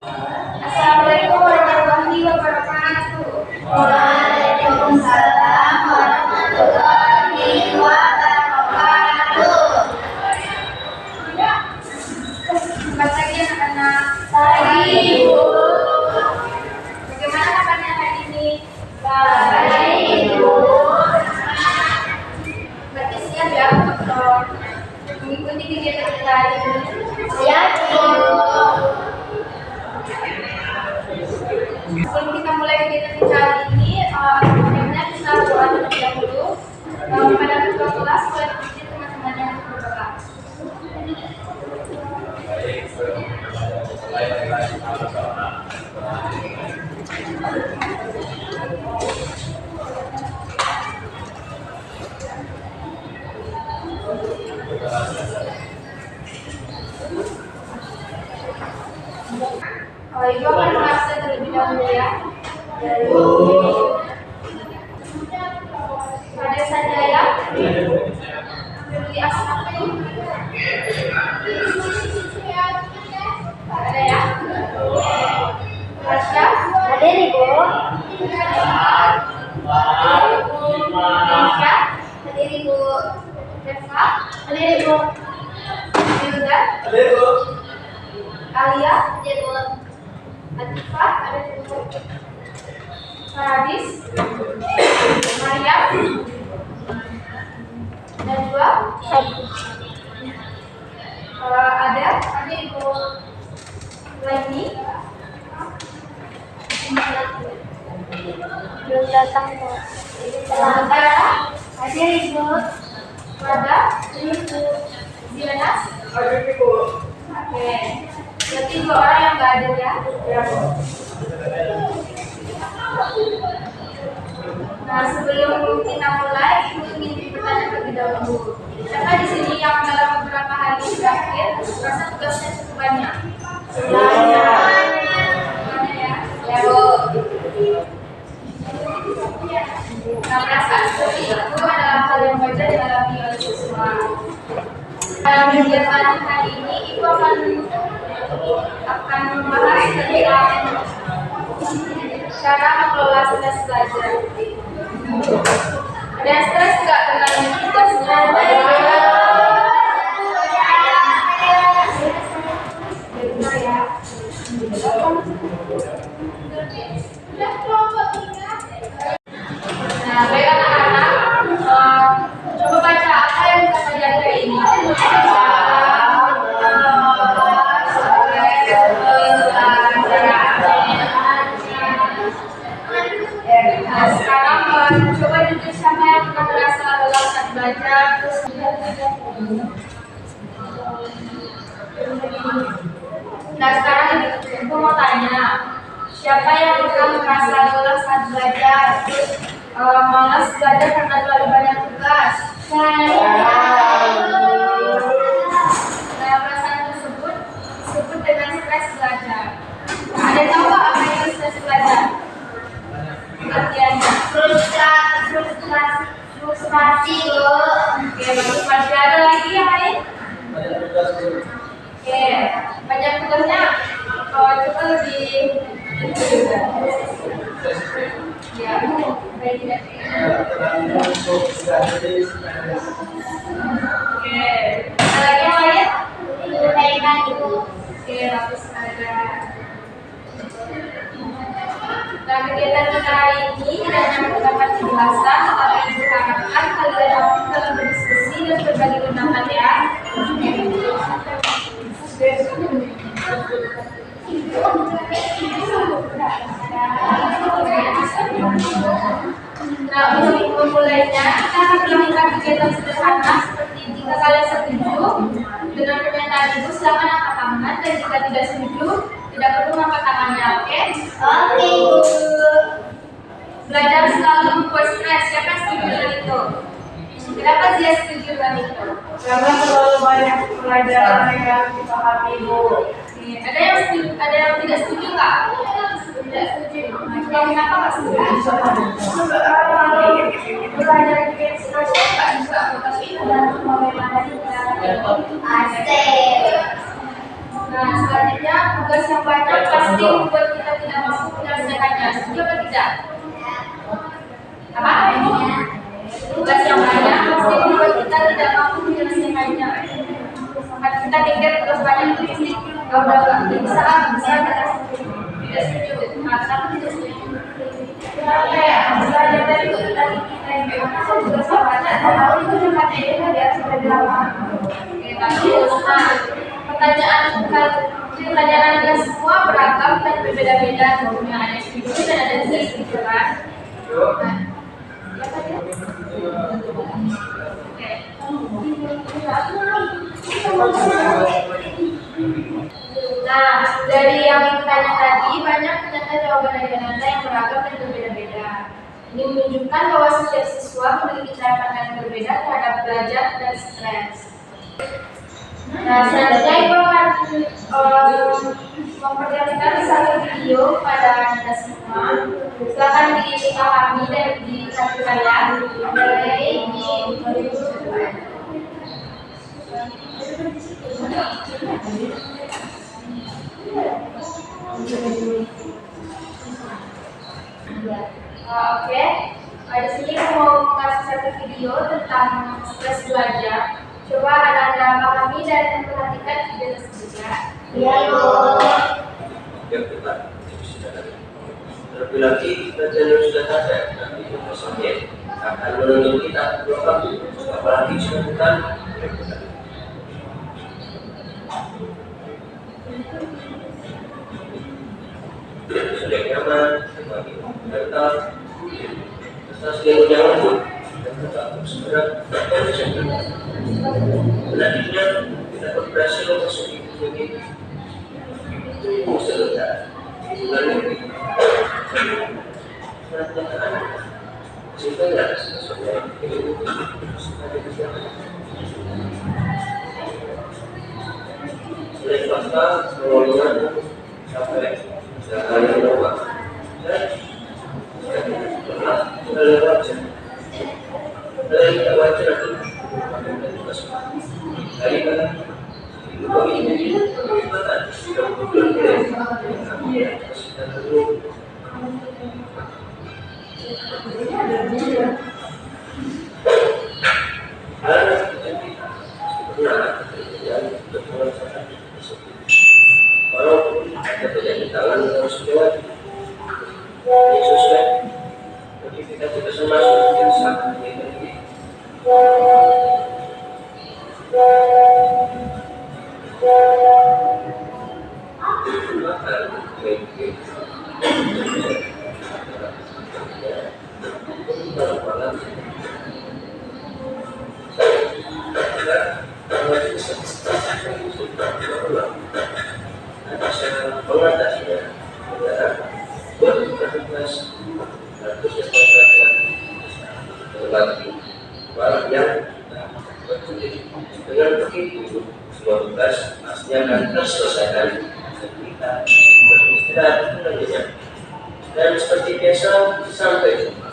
Assalamualaikum warahmatullahi wabarakatuh. Waalaikumsalam warahmatullahi wabarakatuh. Selamat pagi anak-anak. Pagi, Bu. Bagaimana kabarnya hari ini? Baik, Bu. Berarti siap ya untuk mengikuti kegiatan kita hari ini. Siap, Bu. Sebelum kita mulai kegiatan kita hari ini, sebelumnya kita berdoa terlebih dahulu. Pada ketua kelas boleh dipimpin teman-temannya untuk berdoa. Ibu akan mengabsen terlebih dahulu ya. Ada Sanjaya, Firly Asnafi, ada ya. Rasya, Ada nih, Bu. Nisha, Hadiri, Bu. Reva, Hadiri, Bu. Hilda, Alia, Hadiri, Bu. Atifah, ada juga Faradis, Mariam, Najwa, ada Ibu Laini, Belum datang, Bu. ada Ibu Wada, Ibu Dianas. Oke, berarti 2 orang yang nggak ada ya. Nah, sebelum kita mulai, Ibu ingin bertanya terlebih dahulu. Siapa di sini yang dalam beberapa hari terakhir merasa tugasnya cukup banyak? Banyak ya. Ya, Bu. Nah, perasaan seperti itu adalah hal yang wajar dialami oleh siswa. Dalam kegiatan hari ini, Ibu akan membahas tentang cara mengelola stres belajar. Ada yang stres nggak dengan tugasnya? Benar ya. Nah, baik anak-anak, coba baca apa yang kita pelajari hari ini. Nah, sekarang coba jujur siapa yang pernah merasa lelah saat belajar. Nah, sekarang aku mau tanya, siapa yang pernah merasa lelah saat belajar, terus malas belajar karena terlalu banyak tugas? Nah, perasaan tersebut disebut dengan stres belajar. Nah, ada yang tahu nggak apa itu stres belajar? Artinya Frustrasi, Bu. oke, bagus. Masih ada lagi yang lain? Oke, banyak tugasnya. Coba lebih ya, baik tidak. Oke, ada lagi yang lain? Baikkan, Ibu. Oke, bagus ada. Nah, kegiatan kita hari ini tidak hanya mendapat penjelasan, tetapi Ibu harapkan kalian aktif dalam berdiskusi dan berbagi pendapat ya. Nah, untuk memulainya, kita akan melakukan kegiatan sederhana seperti jika kalian setuju dengan pernyataan Ibu, silakan angkat tangan, dan jika tidak setuju, tidak perlu mengangkat tangannya, oke? Oke, Bu. Belajar selalu membuat stres. Siapa yang setuju dengan itu? Kenapa dia setuju dengan itu? Karena terlalu banyak pelajaran yang dipahami, Bu. Ada yang setuju, ada yang tidak setuju nggak? Tidak setuju. Nah, kenapa nggak setuju? Belajar dengan stres nggak bisa, tapi itu dan bagaimana kita Asik. Nah, selanjutnya tugas yang banyak pasti membuat kita tidak mampu menyelesaikannya. Setuju atau tidak? Apa? Tugas yang banyak pasti membuat kita tidak mampu menyelesaikannya. Saat kita dikit tugas banyak itu pasti udah bisa tidak setuju. Nah, tapi tidak setuju. Oke, belajar dari itu tadi kita masuk tugas yang banyak. Tahu itu juga dia sudah dilakukan. Oke, bagus. Nah, pertanyaan Anda semua beragam dan berbeda-beda. Tentunya ada yang setuju dan ada yang tidak setuju kan? Nah, dari yang ditanya tadi banyak ternyata jawaban dari Anda yang beragam dan berbeda-beda. Ini menunjukkan bahwa setiap siswa memiliki cara pandang yang berbeda terhadap belajar dan stres. Nah, selanjutnya Ibu akan memperlihatkan satu video pada Anda semua. Silakan dipahami dan diperhatikan ya. Oke, di sini aku mau kasih satu video tentang stres belajar. Coba Anda pahami dan memperhatikan video tersebut ya. Iya, Bu. Yang kita terlebih lagi kajian yang sudah ada nanti prosesnya akan menuntut kita berapa apalagi sudah bukan sudah nyaman bagi kita terus dia jangan pun dan tetap segera selanjutnya kita berhasil masuk ini itu selesai lalu sehingga tidak sesuai selain pasal pengelolaan sampai hal yang lupa dan setelah sudah wajar dari tidak wajar itu dari mana itu kami ini bagaimana sudah walaupun ada penyakit tangan harus lewat Yesus kan bagi kita tidak termasuk yang sangat ini dengan begitu semua tugas pasti akan terselesaikan dan kita beristirahat menyenyak dan seperti biasa sampai jumpa.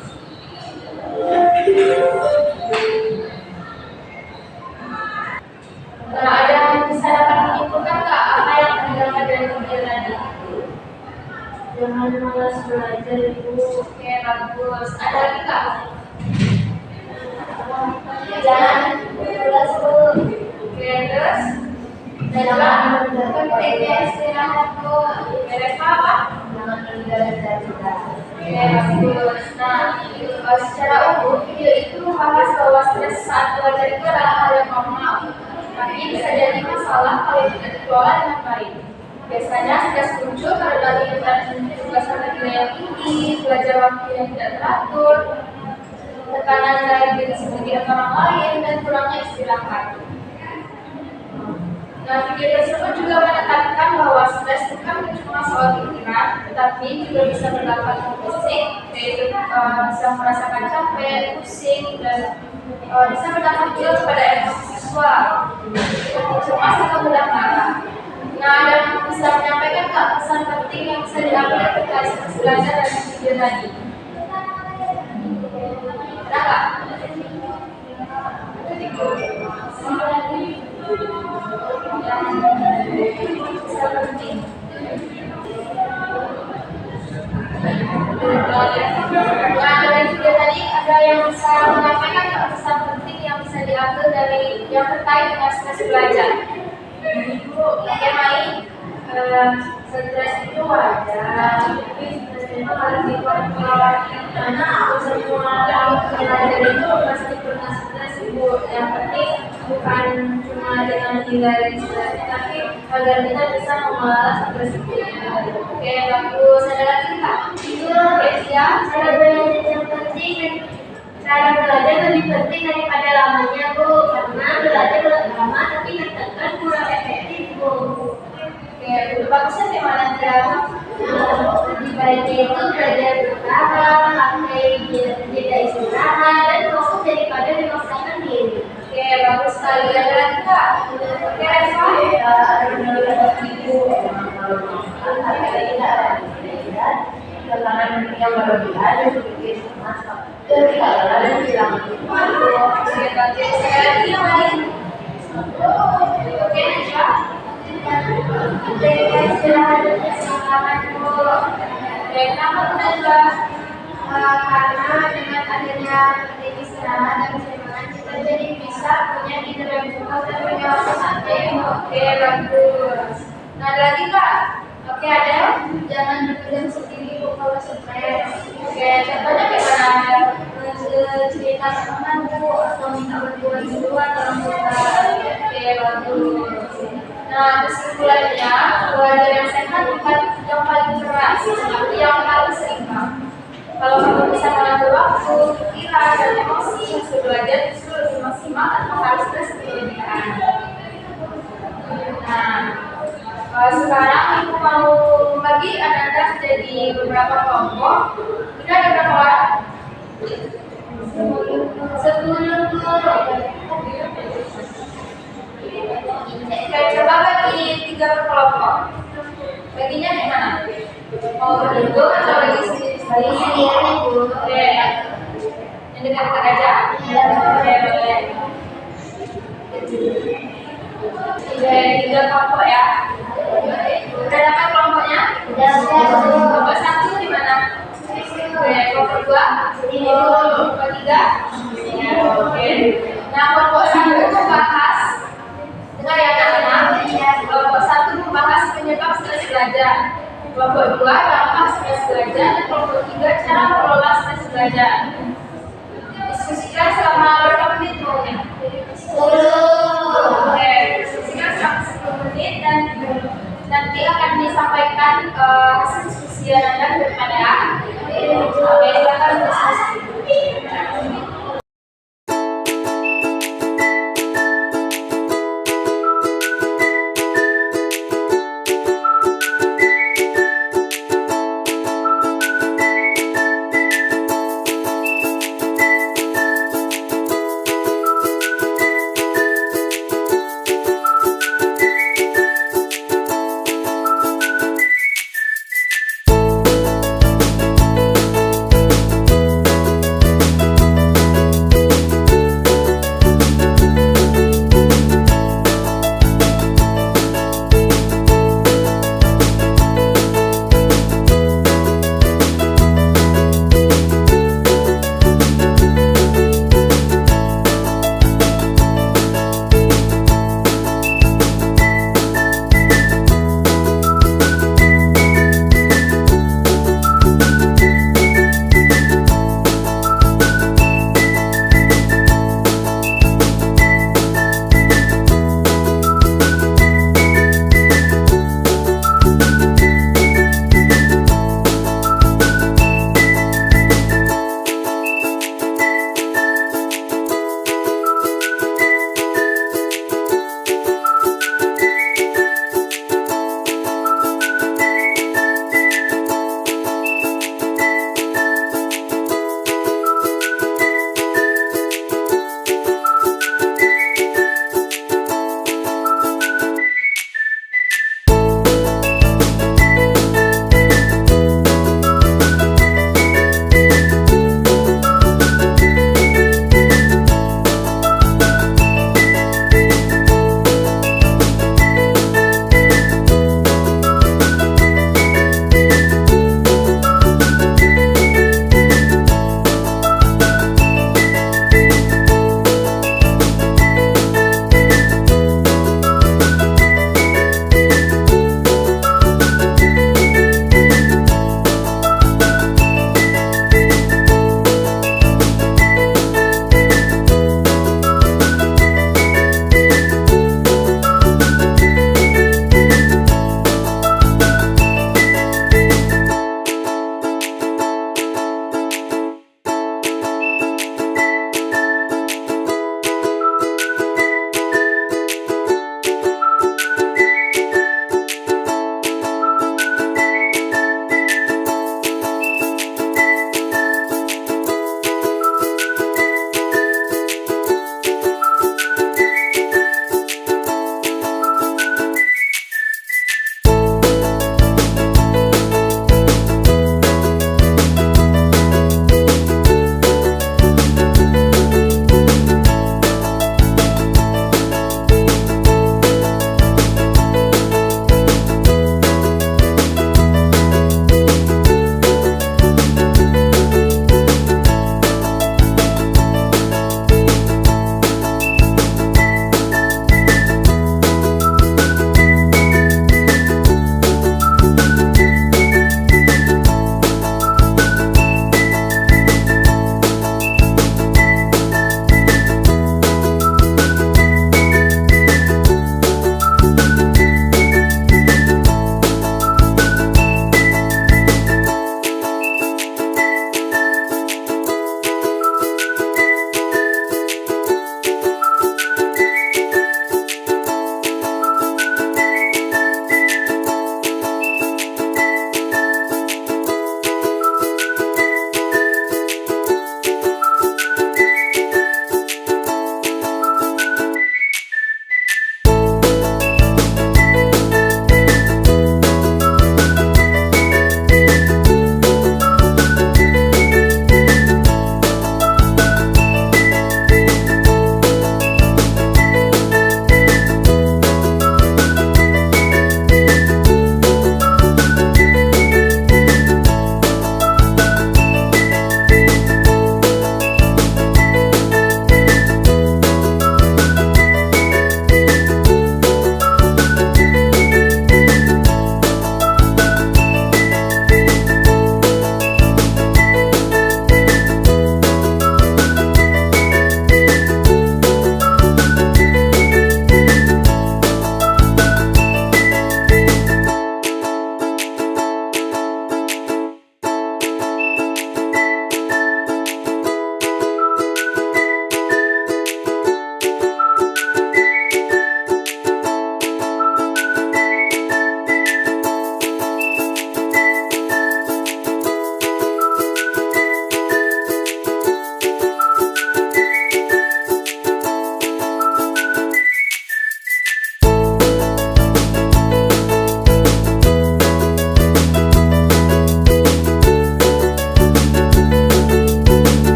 Nah, ada yang bisa dapat menyimpulkan nggak apa yang terdapat dari video tadi? Jangan malas belajar, Ibu. Oke, bagus. Ada lagi nggak? Jangan malas, Bu. Oke, terus? Dan Jangan juga pentingnya istirahat Bu. Beres apa? Jangan menunda-nunda juga. Oke, bagus. Nah, secara umum video itu membahas bahwa stres saat belajar itu adalah hal yang normal. Tapi bisa jadi masalah kalau tidak dikelola dengan baik. Biasanya stres muncul karena tuntutan tugas nilai yang tinggi, belajar waktu yang tidak teratur, tekanan dari diri sendiri atau orang lain, dan kurangnya istirahat. Nah, video tersebut juga menekankan bahwa stres bukan cuma soal pikiran, tetapi juga bisa berdampak ke fisik, yaitu bisa merasakan capek, pusing, dan bisa berdampak juga kepada emosi siswa, cemas atau mudah marah. Nah, ada yang bisa menyampaikan nggak pesan penting yang bisa diambil terkait stres belajar dari video tadi? Ada nggak? bisa penting. Nah, dari juga tadi ada yang bisa menyampaikan pesan penting yang bisa diambil dari yang terkait dengan stres belajar. Oke, Mai, stres itu wajar, tapi stres itu harus dikontrol. Karena semua pelajar itu pasti pernah stres, Ibu. Yang penting bukan cuma dengan menghindari stres, tapi agar kita bisa mengelola stres itu. Oke, bagus. Ada lagi Kak? Oke, siap. Cara belajar yang penting dan cara belajar lebih penting daripada lamanya, Bu. Karena belajar lama tapi tertekan kurang efektif, Bu. Oke, bagusnya gimana Tiara? Lebih baiknya itu belajar bertahap, pakai jeda istirahat, dan fokus daripada memaksakan diri. Oke, bagus sekali. Ada lagi Kak? Oke, Reva? Yang berlebihan dan berpikir masa dan bilang Oke, bagus. Sekali lagi yang lain. Oke, Najwa? jeda istirahat dan keseimbangan, Bu. Oke, kenapa tuh Najwa? Karena dengan adanya istirahat dan keseimbangan kita jadi bisa punya ide yang cukup dan punya waktu santai. Oke, bagus. Nah, ada lagi Kak? Oke, ada? Jangan berpendam sendiri, Bu, kalau stres. Oke, contohnya gimana? Cerita sama teman, Bu, atau minta bantuan duluan orang tua. Oke, bagus. Nah, kesimpulannya, belajar yang sehat bukan yang paling keras, tapi yang paling seimbang. Kalau kamu bisa mengatur waktu, pikiran, dan emosi untuk belajar justru lebih maksimal tanpa harus stres berlebihan. Nah, sekarang Ibu mau bagi anak-anak jadi beberapa kelompok. Kita ada berapa orang? 10, Bu. Oke, coba bagi 3 per kelompok. Baginya di mana? Mau berdua atau bagi sendiri? Bagi sendiri, Bu. Oke. Yang dekat-dekat aja? Iya. Oke, boleh. Oke, 3 kelompok ya. Udah dapat kelompoknya? Udah, Bu. Kelompok 1 di mana? Oke, kelompok 2? Ini, Bu. Kelompok 3? Oke. Nah, kelompok 1 itu bahas. Dengar ya anak-anak. Kelompok 1 membahas penyebab stres belajar. Kelompok 2 bahas stres belajar, dan kelompok 3 cara mengelola stres belajar. Diskusikan selama berapa menit maunya? 10. Oke, diskusikan selama 10 menit dan nanti akan disampaikan hasil diskusi Anda ke depan ya. Oke, silakan diskusi.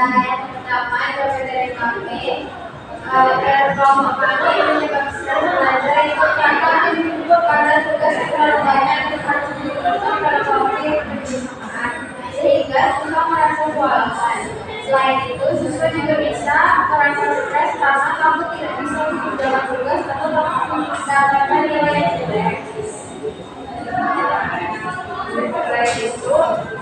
Yang pertama jawaban dari kami. Kelompok kami menyebabkan belajar itu karena tugas terlalu banyak yang harus dilakukan pada waktu yang bersamaan, sehingga siswa merasa kewalahan. Selain itu, siswa juga bisa merasa stres karena kamu tidak bisa mengerjakan tugas atau mendapatkan nilai yang jelek. Selain itu,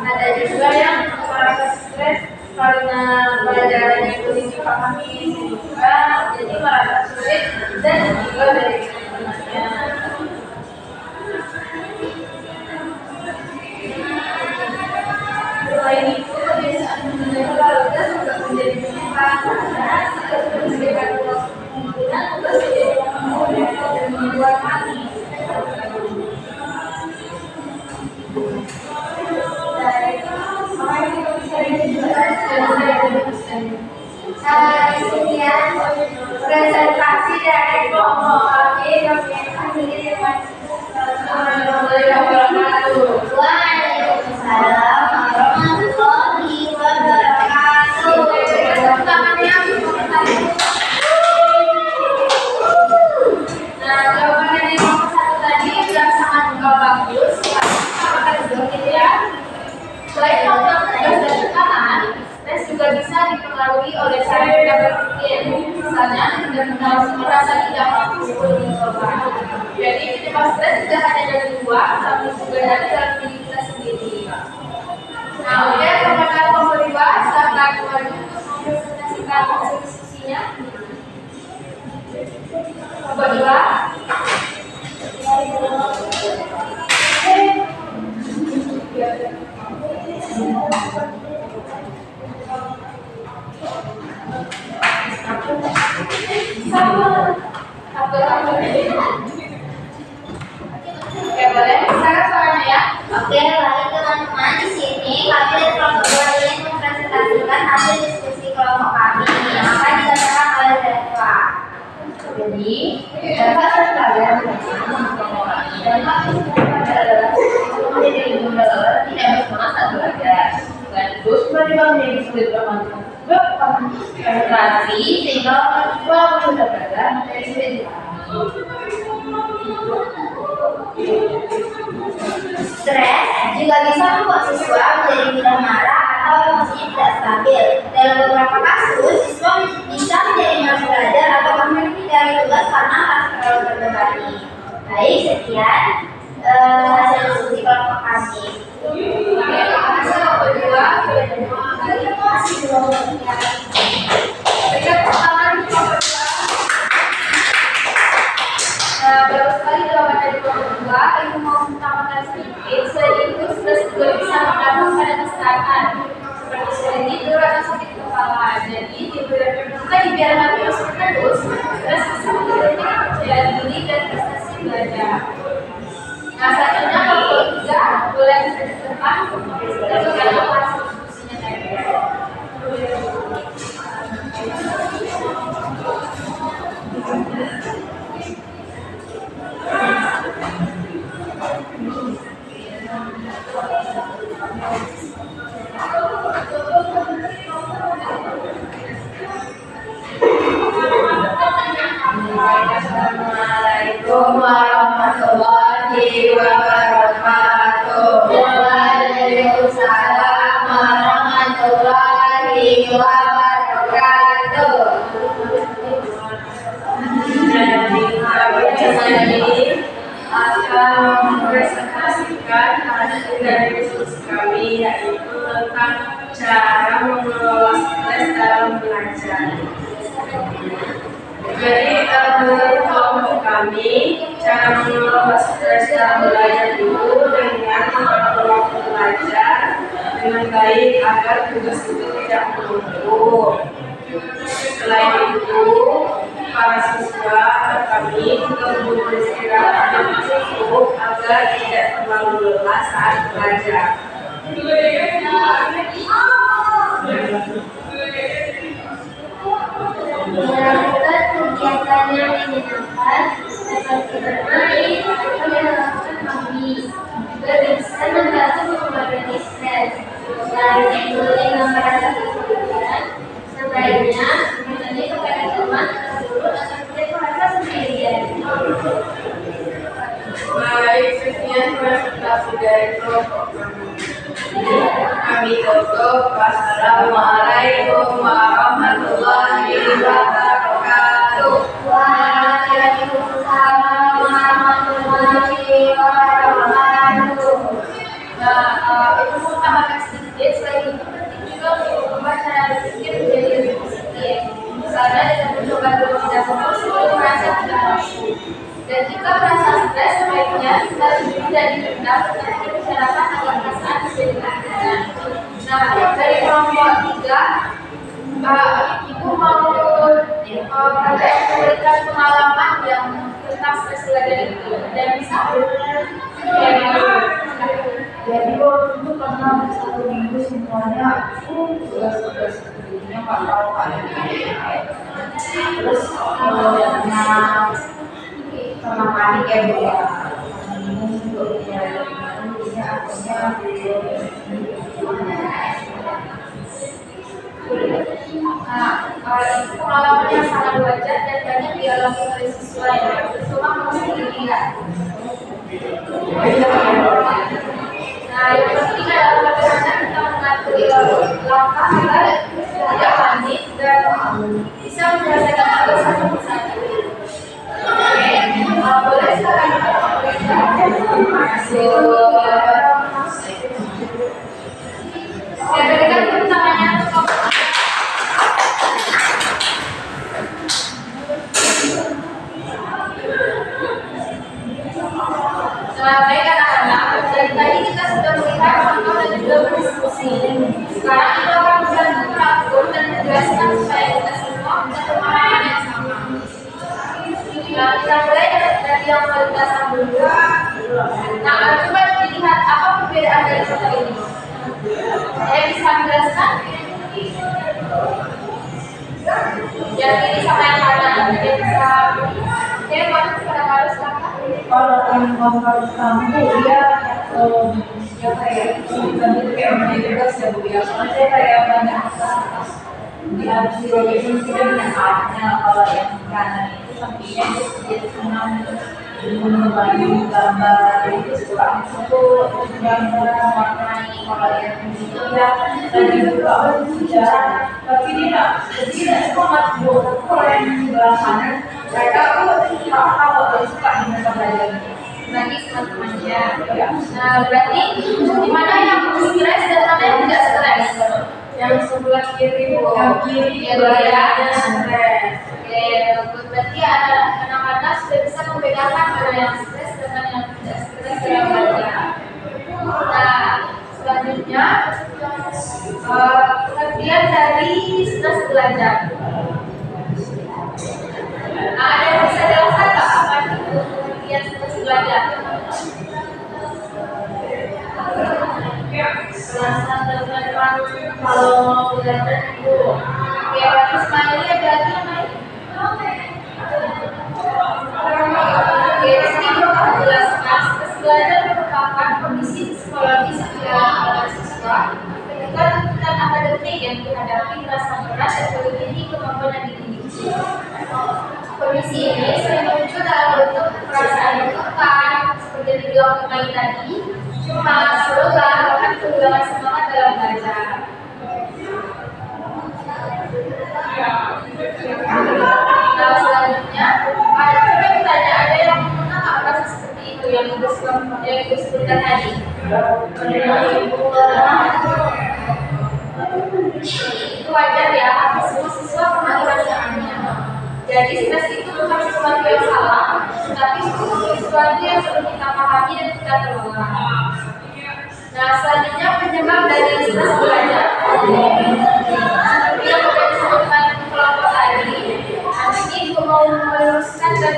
ada juga yang merasa stres karena pelajarannya itu dipahami juga, jadi merasa sulit dan juga dari teman-temannya. Selain itu, kebiasaan menunda tugas juga menjadi penyebab karena jika sudah disediakan waktu pengumpulan tugas menjadi memudahkan dan membuat hati. Sekian presentasi dari kelompok kami yang akhirnya dengan Waalaikumsalam warahmatullahi wabarakatuh. Nah, jawaban dari nomor 1 tadi sudah sangat bagus. Apakah begitu ya? Selain faktor tugas dan tekanan, stres juga bisa dipengaruhi oleh cara kita berpikir. Misalnya, merasa tidak mampu untuk mencoba. Jadi, penyebab stres tidak hanya dari luar, tapi juga dari dalam diri kita sendiri. Nah, oke, apakah kelompok 2 silakan kembali untuk mempresentasikan hasil diskusinya? Kelompok 2. Oke, boleh silakan suaranya ya. Oke, baik teman-teman, di sini kami dari kelompok 2 ingin mempresentasikan hasil diskusi kelompok kami yang akan disampaikan oleh Zeva. Jadi, dampak sekalian kelompok kami. Dampak adalah menjadi ibunda tidak bersemangat saat belajar. Dan terus tiba-tiba menjadi sulit berkonsentrasi sehingga walaupun sudah belajar menjadi sulit dipahami. Stres juga bisa membuat siswa menjadi mudah marah atau emosinya tidak stabil. Dalam beberapa kasus, siswa bisa menjadi malas belajar atau bahkan tidak tugas karena harus terlalu terbebani. Baik, sekian hasil diskusi kelompok kami. Oke, terima kasih kelompok 2. Terima kasih kelompok 3. Berikan pertama di kelompok 2. Baru sekali jawaban dari kelompok 2. Ibu mau menambahkan sedikit. Selain itu, stres juga bisa berdampak pada kesehatan seperti sering tidur atau sakit kepala. Jadi, jika dibiarkan terus stres bisa menurunkan kepercayaan diri dan prestasi belajar. Nah, selanjutnya kelompok 3 boleh bisa depan bagaimana hasil diskusinya tadi. Assalamualaikum warahmatullahi wabarakatuh. Waalaikumsalam warahmatullahi wabarakatuh. Jadi, akan mempresentasikan hasil dari diskusi kami, yaitu tentang cara mengelola stres dalam belajar. Jadi, menurut kelompok kami, cara mengelola stres dalam belajar itu dengan mengatur waktu belajar dengan baik agar tugas itu tidak menumpuk. Selain itu, para siswa atau kami juga butuh istirahat yang cukup agar tidak terlalu lelah saat belajar. Melakukan kegiatan yang menyenangkan seperti bermain atau melakukan hobi juga bisa membantu mengobati stres. Selain itu, dengan merasa kesulitan lainnya, sebenarnya kepada teman dulu akan mulai merasa sendirian. Baik, sekian presentasi dari kelompok kami tutup. Wassalamualaikum warahmatullahi wabarakatuh. Waalaikumsalam warahmatullahi wabarakatuh. Nah, itu mau tambahkan sedikit, selain itu penting juga untuk mengubah cara berpikir menjadi lebih positif. Misalnya dengan mencoba dulu tidak fokus sebelum merasa tidak mampu. Dan jika merasa stres, sebaiknya kita tidak dipendam tetapi dibicarakan agar perasaan bisa ditenangkan. Nah, dari kelompok 3, Ibu mau memberikan pengalaman yang tentang stres belajar itu dan bisa Jadi waktu itu karena 1 minggu semuanya tugas-tugas sepertinya nggak tahu kalian terus karena panik ya Bu ya bingung untuk belajar jadinya akhirnya itu pengalaman yang sangat wajar dan banyak dialami oleh siswa yang terutama masih dilihat. Nah, yang penting adalah bagaimana kita mengatur langkah agar tidak panik dan bisa menyelesaikan tugas satu persatu. Boleh silakan saya berikan pertanyaannya untuk baik anak-anak, dari tadi kita sudah melihat contoh dan juga berdiskusi. Sekarang kita akan membantu merangkum dan menjelaskan supaya kita semua punya pemahaman yang sama. Nah, kita mulai dari yang paling dasar dulu. Nah, coba dilihat apa perbedaan dari contoh ini. Saya bisa menjelaskan? Yang ini sama yang kanan, saya bisa. Saya mau kepada harus apa? kalau yang kontrol kamu dia kayak kayak tugas ya Bu ya soalnya saya kayak banyak di aplikasi kita punya saatnya kalau yang kanan itu sampingnya dia senang mengembangkan gambar itu suka itu gambar warnai kalau yang ini ya dan juga sejarah tapi dia tidak semangat Bu kalau yang sebelah kanan mereka tuh tahu dan suka dengan belajar Bagi teman-temannya. Nah, berarti di mana yang stres dan mana yang tidak stres? Yang sebelah kiri Bu. yang kiri Ya, belajarnya stres. Oke, berarti anak-anak sudah bisa membedakan mana yang stres dan mana yang tidak stres dalam belajar. Nah, selanjutnya pengertian dari stres belajar. Nah, ada yang bisa jelaskan nggak apa itu pengertian stres belajar? Jelaskan teman-teman kalau mau belajar itu Oke, Pak Ismaili ada lagi yang lain? Oke, di sini Bapak menjelaskan stres belajar merupakan kondisi psikologis pada siswa ketika tuntutan akademik yang dihadapi merasa berat dan melebihi kemampuan yang dimiliki. Kondisi ini sering muncul dalam bentuk perasaan tertekan, seperti yang dibilang kembali tadi, cemas, lelah, bahkan kehilangan semangat dalam belajar. Nah, selanjutnya, coba ditanya ada yang pernah nggak merasa seperti itu yang Ibu sebutkan tadi? Itu wajar ya, semua siswa pernah merasakannya. Jadi stres itu bukan sesuatu yang salah, tapi sesuatu yang perlu kita pahami dan kita kelola. Nah, selanjutnya penyebab dari stres belajar. Seperti yang sudah disebutkan kelompok tadi, nanti Ibu mau meluruskan dan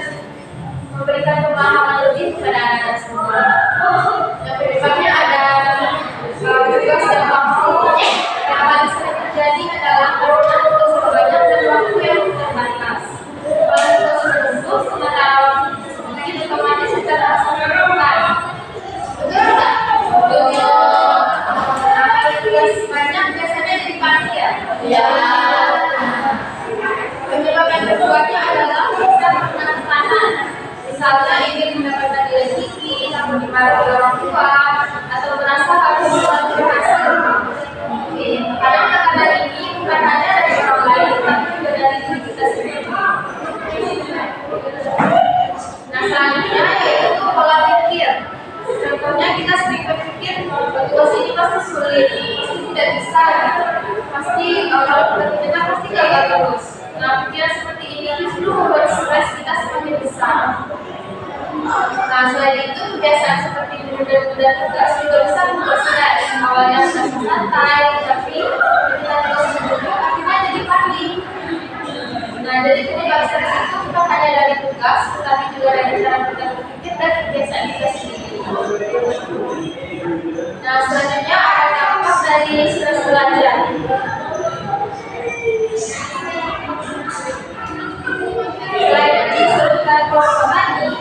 memberikan pemahaman lebih kepada anak-anak semua. Yang penyebabnya ada tugas yang mampu. Yang paling sering terjadi adalah karena tugas terbanyak dan waktu yang terbatas. Kalau tugas tertentu, sementara waktu sedikit otomatis kita merasa tertekan. Betul tidak? Betul. Nah, tugas dari orang tua atau merasa harus selalu berhasil. Kadang tekanan ini bukan hanya dari orang lain, tapi juga dari diri kita sendiri. Nah, selanjutnya yaitu pola pikir. Contohnya kita sering berpikir tugas ini pasti sulit, pasti tidak bisa, pasti kalau kita pasti gagal terus. Nah, pikiran seperti ini justru membuat stres kita semakin besar. Nah, selain itu kebiasaan seperti menunda-nunda tugas juga bisa membuat kita awalnya merasa santai, tapi ketika tugas menumpuk akhirnya jadi panik. Nah, jadi penyebab stres itu bukan hanya dari tugas, tetapi juga dari cara kita berpikir dan kebiasaan kita sendiri. Nah, selanjutnya ada dampak dari stres belajar. Selain dari serutan kelompok tadi,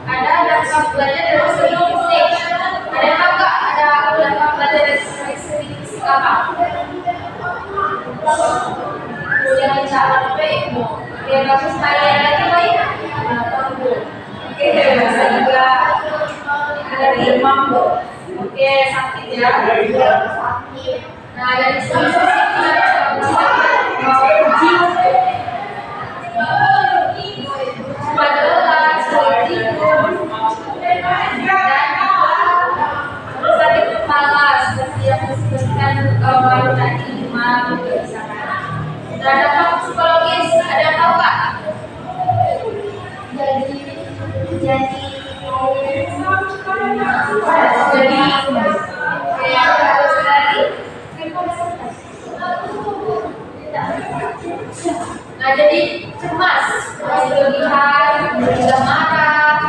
ada dampak belajar dari segi fisik. Ada yang tahu nggak ada dampak belajar dari segi fisik apa? Yang cara itu, ya bagus saya lagi baik. Oke, bisa juga dari mampu. Oke, sakit ya. Nah, dari segi fisik pada lelah, sulit tidur, dan sakit kepala seperti yang disebutkan baru tadi demam juga bisa kan. Dan dampak psikologis ada yang tahu nggak? Nah, jadi cemas, berlebihan, mudah marah,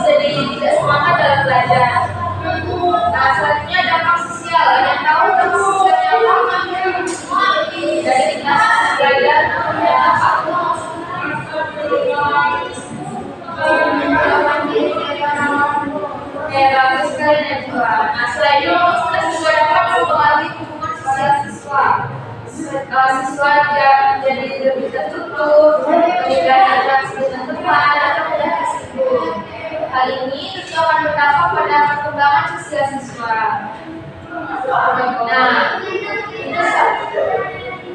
jadi tidak semangat dalam belajar. Nah, selanjutnya dampak sosial. Yang tahu dampak sosialnya apa? Dari kita belajar apa? Oke, bagus sekali Najwa. Nah, selain itu stres juga dapat mempengaruhi hubungan sosial siswa. Siswa jadi lebih tertutup, menghindari interaksi dengan teman, atau mudah tersinggung. Hal ini tentu akan berdampak pada perkembangan sosial siswa. Nah, itu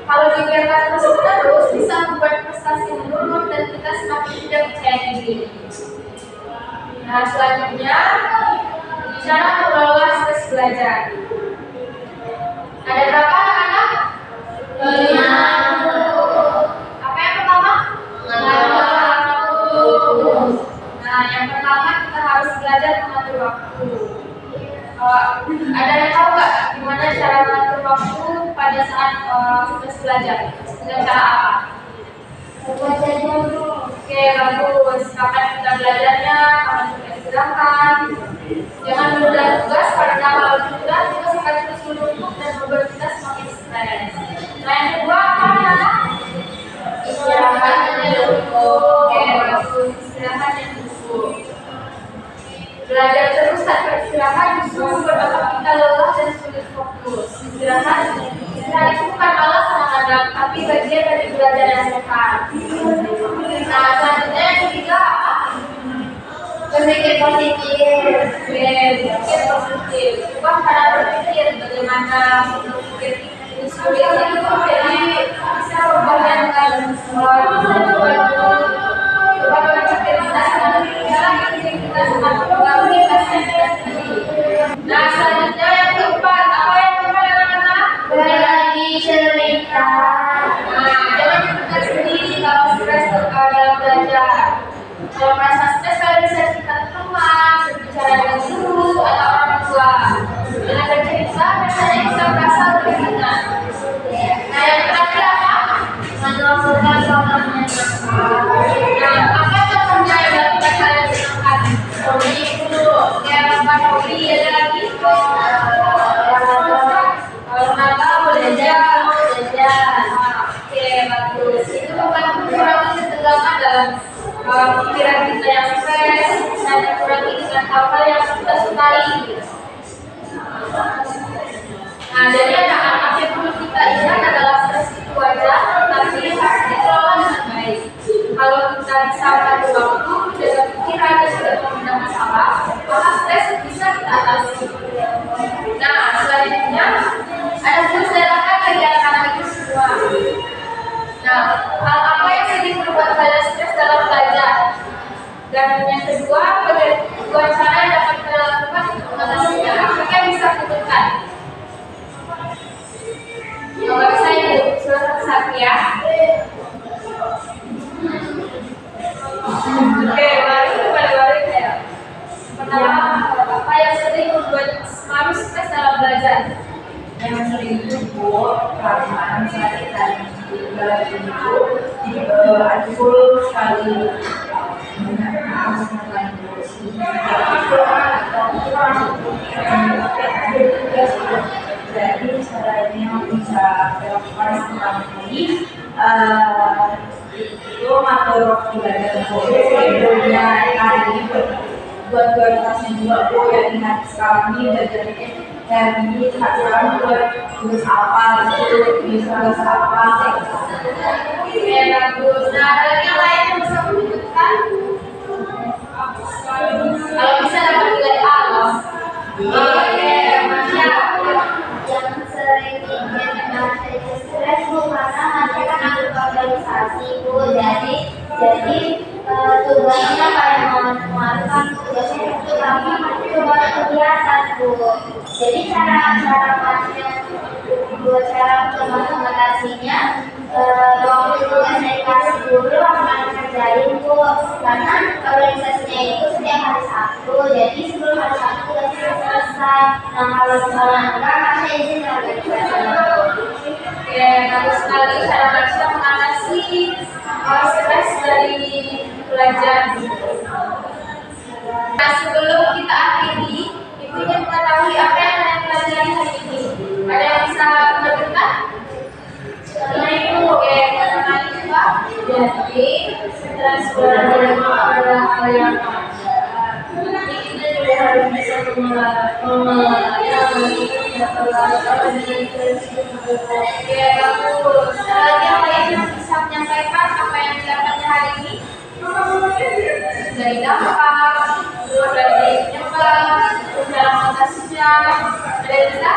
kalau dibiarkan terus bisa membuat prestasi menurun dan kita semakin tidak percaya diri. Nah, selanjutnya cara mengelola stres belajar. Ada berapa anak-anak? 5. Apa yang pertama? Nah, yang pertama kita harus belajar mengatur waktu. Ada yang tahu nggak gimana cara mengatur waktu pada saat stres belajar? Dengan cara apa? Oke, bagus. Kapan kita belajarnya? Kapan kita istirahat? Jangan menunda tugas karena kalau ditunda tugas akan terus menumpuk dan membuat kita semakin stres. Nah, yang kedua apa anak? Istirahat yang cukup. Oke, bagus. Istirahat yang cukup. Belajar terus tanpa istirahat justru berdampak kita lelah dan sulit fokus. Istirahat itu bukan malas kadang-kadang, tapi bagian dari belajar yang sehat. Nah, selanjutnya yang ketiga apa? Berpikir positif. Berpikir positif. Bukan cara berpikir bagaimana berpikir ini sulit itu jadi bisa membayangkan coba berpikir kita sangat kita sangat mempengaruhi pasien kita sendiri. Nah, selanjutnya yang keempat apa yang keempat anak-anak? Berbagi cerita. Nah, jangan dipendam sendiri kalau stres dalam belajar. Kalau merasa stres kalian bisa cerita ke teman, berbicara dengan guru atau orang tua. Dengan bercerita biasanya kita merasa lebih ringan. Nah, yang terakhir apa? Menemukan orang menyenangkan. Nah, apa contohnya yang dapat kalian senangkan? Hobi dulu, kayak apa hobi ada lagi? Kalau nakal boleh jalan. Oke, bagus. Itu membantu mengurangi ketegangan dalam pikiran kita yang stres dan dikurangi dengan hal-hal yang kita sukai. Nah, jadi anak-anak yang perlu kita ingat adalah stres itu wajar, tapi harus dikelola dengan baik. Kalau kita bisa mengatur waktu, menjaga pikiran dan tidak memendam masalah, maka stres bisa Hal apa yang sering membuat kalian stres dalam belajar? Dan yang kedua, dua cara yang dapat kalian lakukan untuk mengatasinya. Apakah bisa sebutkan? Kalau bisa ibu, satu ya. Oke, baru ya. Pertama, apa yang sering membuat Maru stres dalam belajar? Yang sering itu karena saya tadi juga itu full sekali jadi caranya bisa dilakukan pertama kali itu matur belajar sebelumnya hari ini buat kualitasnya juga yang ingat sekarang ini belajarnya kayak gini sekarang buat tulis apa gitu bisa apa Oke, bagus. Nah, ada lagi yang lain yang bisa menyebutkan? Kalau bisa dapat nilai A loh. Oke, Masya. Yang sering bikin saya stres Bu karena nanti kan ada organisasi Bu, jadi tugasnya kayak kemarin tugasnya itu kami tugas kegiatan Bu. Jadi cara masnya buat cara untuk mengatasinya waktu tugasnya dikasih dulu akan kerjain Bu, karena organisasinya itu setiap hari Sabtu, jadi sebelum hari Sabtu tugasnya selesai. Nah kalau misalnya enggak, masnya izin organisasinya. Oke, bagus sekali cara Masya mengatasi stres dari belajar. Nah, sebelum kita akhiri, Ibu ingin mengetahui apa yang kalian pelajari hari ini. Ada yang bisa menentukan? Oke, mengenai apa? Jadi, stres adalah hal yang jadi kita juga harus bisa Oke, bagus. Ada lagi yang lain yang bisa menyampaikan apa yang didapatnya hari ini? Dari dampak, terus dari penyebab, terus dalam mengatasinya. Ada yang bisa?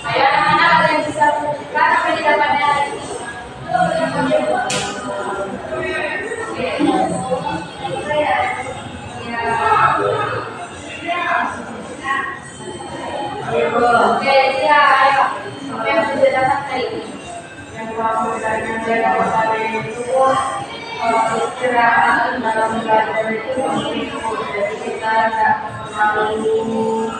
Ayo anak-anak, ada yang bisa menunjukkan apa yang didapatnya hari ini? Oke, ya, ayo. Apa yang sudah dapat hari ini? Yang pertama saya dapat hari itu istirahat dalam belajar itu penting, jadi kita tidak terlalu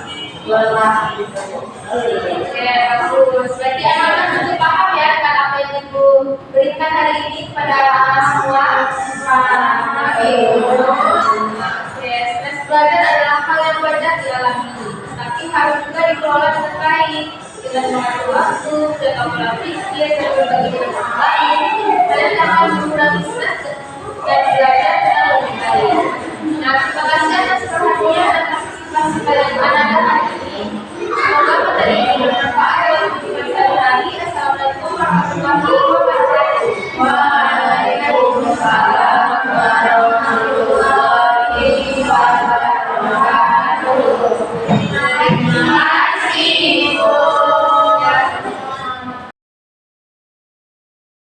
lelah gitu. Oke, bagus. Berarti anak-anak sudah paham ya dengan apa yang Ibu berikan hari ini kepada anak semua. Oke, stres belajar adalah hal yang wajar dialami, tapi harus juga dikelola dengan baik dengan mengatur waktu, jaga pola pikir, dan berbagi dengan orang lain. Kalian dapat mengurangi stres dan belajar dengan lebih baik. Nah, terima kasih atas perhatian dan partisipasi kalian anak-anak hari ini. Semoga materi ini bermanfaat dalam kehidupan sehari-hari. Assalamualaikum warahmatullahi wabarakatuh. Waalaikumsalam.